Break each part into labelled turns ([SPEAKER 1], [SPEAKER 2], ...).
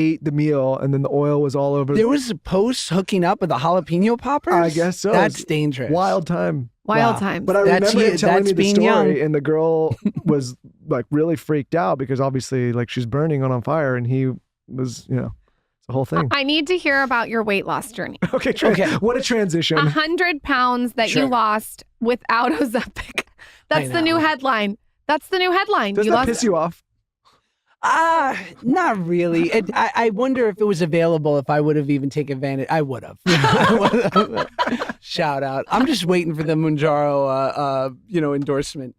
[SPEAKER 1] ate the meal and then the oil was all over.
[SPEAKER 2] There was a post hooking up with the jalapeno poppers?
[SPEAKER 1] I guess so.
[SPEAKER 2] That's dangerous.
[SPEAKER 1] Wild time.
[SPEAKER 3] Wild times.
[SPEAKER 1] But I remember him telling me the story,
[SPEAKER 2] young.
[SPEAKER 1] and the girl was like really freaked out because obviously like she's burning on fire, and he was, it's the whole thing.
[SPEAKER 3] I need to hear about your weight loss journey.
[SPEAKER 1] Okay. What a transition.
[SPEAKER 3] 100 pounds that you lost without Ozempic. That's the new headline. Doesn't that piss you off?
[SPEAKER 2] Not really. I wonder if it was available, if I would have even taken advantage. I would have. Shout out. I'm just waiting for the Mounjaro, endorsement.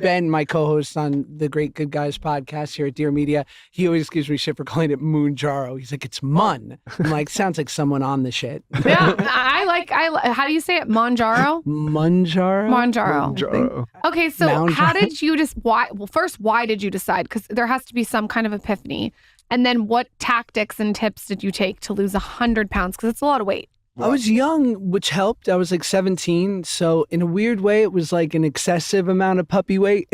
[SPEAKER 2] Ben, my co-host on the Great Good Guys podcast here at Dear Media, he always gives me shit for calling it Mounjaro. He's like, it's Mun. I'm like, sounds like someone on the shit.
[SPEAKER 3] Yeah, how do you say it? Mounjaro?
[SPEAKER 2] Mounjaro.
[SPEAKER 3] Okay, so how did you why did you decide? Because there has to be some kind of epiphany. And then what tactics and tips did you take to lose 100 pounds? Because it's a lot of weight.
[SPEAKER 2] I was young, which helped. I was like 17. So in a weird way, it was like an excessive amount of puppy weight.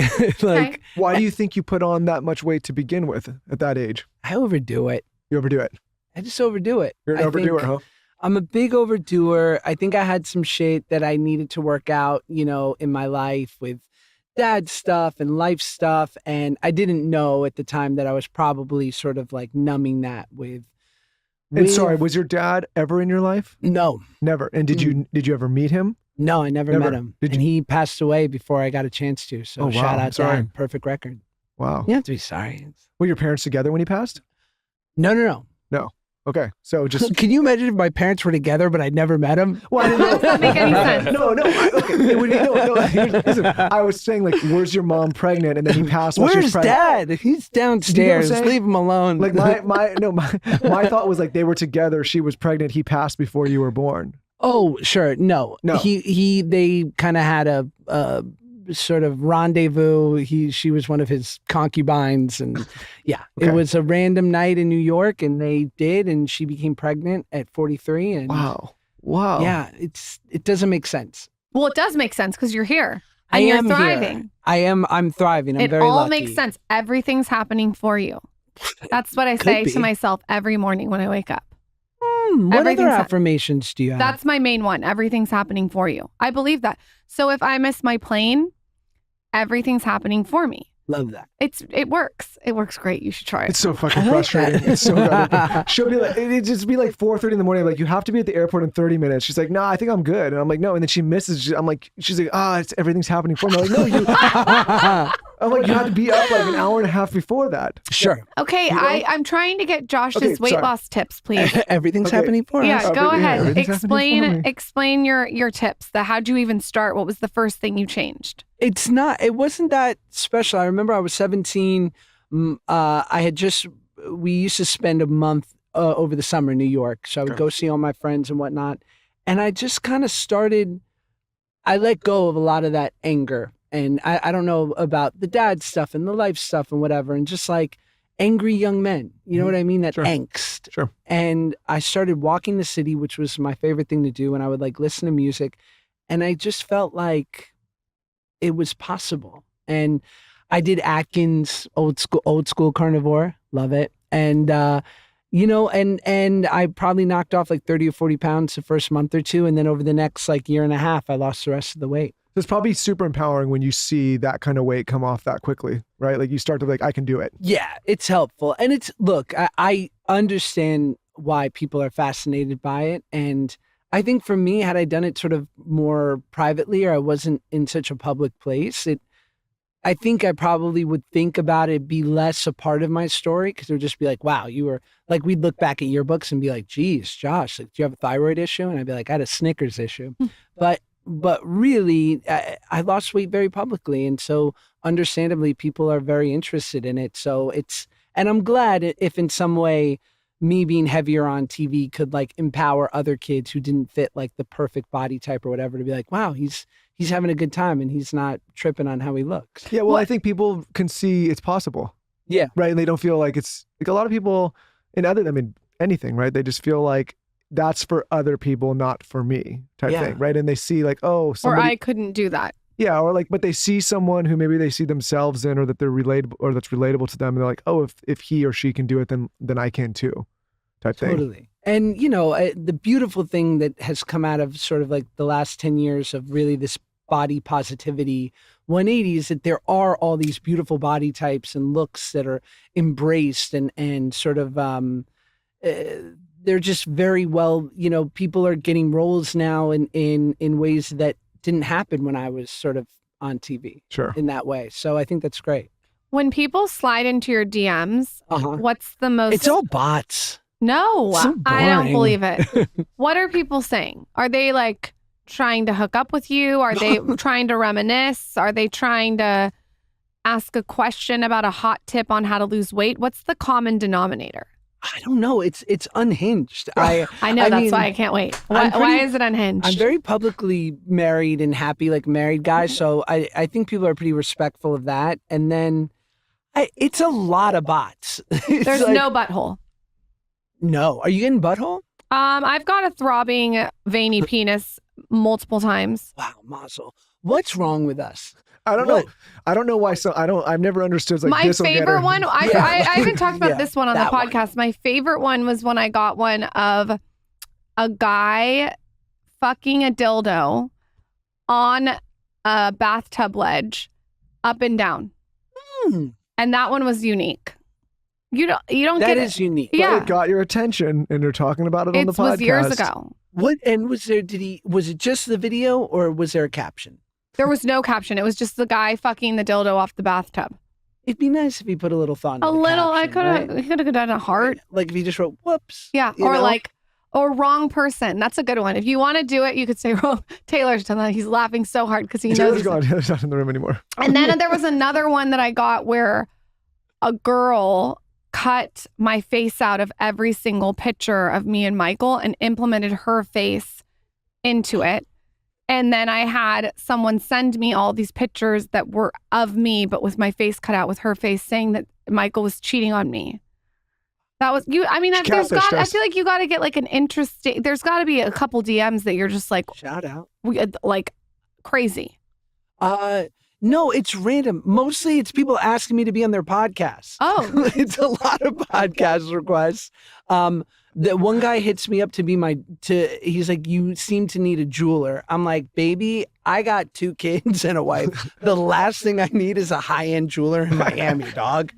[SPEAKER 1] Why do you think you put on that much weight to begin with at that age?
[SPEAKER 2] I overdo it.
[SPEAKER 1] You overdo it?
[SPEAKER 2] I just overdo it.
[SPEAKER 1] You're an overdoer, huh?
[SPEAKER 2] I'm a big overdoer. I think I had some shit that I needed to work out, in my life with dad stuff and life stuff. And I didn't know at the time that I was probably sort of like numbing that with.
[SPEAKER 1] And sorry, was your dad ever in your life?
[SPEAKER 2] No.
[SPEAKER 1] Never. And did you ever meet him?
[SPEAKER 2] No, I never met him. And he passed away before I got a chance to. So shout out to him. Perfect record.
[SPEAKER 1] Wow.
[SPEAKER 2] You have to be sorry.
[SPEAKER 1] Were your parents together when he passed?
[SPEAKER 2] No.
[SPEAKER 1] No. Okay. So just...
[SPEAKER 2] Can you imagine if my parents were together, but I'd never met him?
[SPEAKER 1] Well, I didn't know.
[SPEAKER 3] Does that make any sense?
[SPEAKER 1] No. Okay. It would be, listen, I was saying like, where's your mom pregnant? And then he passed while she was pregnant.
[SPEAKER 2] Where's dad? He's downstairs. Leave him alone.
[SPEAKER 1] Like my thought was like they were together. She was pregnant. He passed before you were born.
[SPEAKER 2] Oh, sure. No. They kind of had a sort of rendezvous. She was one of his concubines, and okay. It was a random night in New York, and they did, and she became pregnant at 43. And
[SPEAKER 1] wow.
[SPEAKER 2] Yeah, it doesn't make sense.
[SPEAKER 3] Well, it does make sense because you're here and you're thriving.
[SPEAKER 2] Here. I'm thriving. I'm very lucky. It all
[SPEAKER 3] makes sense. Everything's happening for you. That's what I say to myself every morning when I wake up.
[SPEAKER 2] What other affirmations do you have?
[SPEAKER 3] That's my main one. Everything's happening for you. I believe that. So if I miss my plane, everything's happening for me.
[SPEAKER 2] Love that.
[SPEAKER 3] It works. It works great. You should try it.
[SPEAKER 1] It's so fucking frustrating. It's so good. She'll be like, it'd just be like 4:30 in the morning. Like, you have to be at the airport in 30 minutes. She's like, nah, I think I'm good. And I'm like, no. And then she misses. I'm like, she's like, everything's happening for me. I'm like, no, you. I'm like, you had to be up like an hour and a half before that.
[SPEAKER 2] Sure.
[SPEAKER 3] Okay, I'm trying to get Josh's weight loss tips, please.
[SPEAKER 2] Everything's happening for us.
[SPEAKER 3] Yeah, go ahead. Explain your tips. How'd you even start? What was the first thing you changed?
[SPEAKER 2] It wasn't that special. I remember I was 17. We used to spend a month over the summer in New York. So I would go see all my friends and whatnot. And I just kind of I let go of a lot of that anger. And I don't know about the dad stuff and the life stuff and whatever. And just like angry young men, you know what I mean? That angst.
[SPEAKER 1] Sure.
[SPEAKER 2] And I started walking the city, which was my favorite thing to do. And I would like listen to music. And I just felt like it was possible. And I did Atkins, old school carnivore. Love it. And, and I probably knocked off like 30 or 40 pounds the first month or two. And then over the next like year and a half, I lost the rest of the weight.
[SPEAKER 1] It's probably super empowering when you see that kind of weight come off that quickly, right? Like you start to be like, I can do it.
[SPEAKER 2] Yeah, it's helpful. And look, I understand why people are fascinated by it. And I think for me, had I done it sort of more privately, or I wasn't in such a public place, I think I probably would think about it, be less a part of my story, because it would just be like, wow, you were like, we'd look back at yearbooks and be like, geez, Josh, like, do you have a thyroid issue? And I'd be like, I had a Snickers issue. But really, I lost weight very publicly. And so understandably, people are very interested in it. So and I'm glad if in some way me being heavier on TV could like empower other kids who didn't fit like the perfect body type or whatever to be like, wow, he's having a good time and he's not tripping on how he looks.
[SPEAKER 1] Yeah, well, I think people can see it's possible.
[SPEAKER 2] Yeah.
[SPEAKER 1] Right? And they don't feel like it's like a lot of people anything, right? They just feel like that's for other people, not for me type thing, right? And they see like, somebody...
[SPEAKER 3] Or I couldn't do that.
[SPEAKER 1] Yeah, or like, but they see someone who maybe they see themselves in, or that they're relatable, or that's relatable to them, and they're like, oh, if he or she can do it, then I can too, type thing.
[SPEAKER 2] Totally. And, the beautiful thing that has come out of sort of like the last 10 years of really this body positivity 180 is that there are all these beautiful body types and looks that are embraced and sort of, they're just very well, people are getting roles now in ways that didn't happen when I was sort of on TV
[SPEAKER 1] Sure.
[SPEAKER 2] in that way. So I think that's great.
[SPEAKER 3] When people slide into your DMs, what's the most...
[SPEAKER 2] It's all bots.
[SPEAKER 3] No,
[SPEAKER 2] So
[SPEAKER 3] I don't
[SPEAKER 2] boring.
[SPEAKER 3] believe it. What are people saying? Are they like trying to hook up with you? Are they trying to reminisce? Are they trying to ask a question about a hot tip on how to lose weight? What's the common denominator?
[SPEAKER 2] I don't know. It's unhinged.
[SPEAKER 3] I know, that's why I can't wait. Why is it unhinged?
[SPEAKER 2] I'm very publicly married and happy, like married guy. So I think people are pretty respectful of that. And then it's a lot of bots.
[SPEAKER 3] There's
[SPEAKER 2] like,
[SPEAKER 3] no butthole.
[SPEAKER 2] No. Are you getting butthole?
[SPEAKER 3] I've got a throbbing, veiny penis multiple times.
[SPEAKER 2] Wow, Mazel. What's wrong with us?
[SPEAKER 1] I don't know. I don't know why. I've never understood. Like,
[SPEAKER 3] my favorite one. I even talked about
[SPEAKER 2] Yeah,
[SPEAKER 3] this one on the
[SPEAKER 2] that one.
[SPEAKER 3] podcast. My favorite one was when I got one of a guy fucking a dildo on a bathtub ledge, up and down, and that one was unique. You don't
[SPEAKER 2] That
[SPEAKER 3] get
[SPEAKER 2] is
[SPEAKER 3] it.
[SPEAKER 2] unique.
[SPEAKER 1] But
[SPEAKER 3] Yeah,
[SPEAKER 1] it got your attention, and you're talking about it on
[SPEAKER 3] it
[SPEAKER 1] the podcast.
[SPEAKER 3] was years ago.
[SPEAKER 2] What, and was it just the video or was there a caption?
[SPEAKER 3] There was no caption. It was just the guy fucking the dildo off the bathtub.
[SPEAKER 2] It'd be nice if he put a little thought into
[SPEAKER 3] A
[SPEAKER 2] the
[SPEAKER 3] little. I
[SPEAKER 2] caption,
[SPEAKER 3] could have. He could have done a heart.
[SPEAKER 2] Like if he just wrote, whoops.
[SPEAKER 3] Yeah,
[SPEAKER 2] you
[SPEAKER 3] or
[SPEAKER 2] know?
[SPEAKER 3] like, or wrong person. That's a good one. If you want to do it, you could say wrong. Taylor's done that. He's laughing so hard because he knows.
[SPEAKER 1] Taylor's
[SPEAKER 3] he's
[SPEAKER 1] gone. Taylor's not in the room anymore.
[SPEAKER 3] And then there was another one that I got where a girl cut my face out of every single picture of me and Michael and implemented her face into it. And then I had someone send me all these pictures that were of me, but with my face cut out with her face, saying that Michael was cheating on me. That was you. I mean,
[SPEAKER 1] She
[SPEAKER 3] there's got. I
[SPEAKER 1] catfished us.
[SPEAKER 3] feel like you got to get like an interesting. There's got to be a couple DMs that you're just like,
[SPEAKER 2] Shout out.
[SPEAKER 3] like crazy.
[SPEAKER 2] No, it's random. Mostly it's people asking me to be on their podcasts.
[SPEAKER 3] Oh.
[SPEAKER 2] It's a lot of podcast requests. The one guy hits me up to be he's like, you seem to need a jeweler. I'm like, baby, I got 2 kids and a wife. The last thing I need is a high-end jeweler in Miami, dog.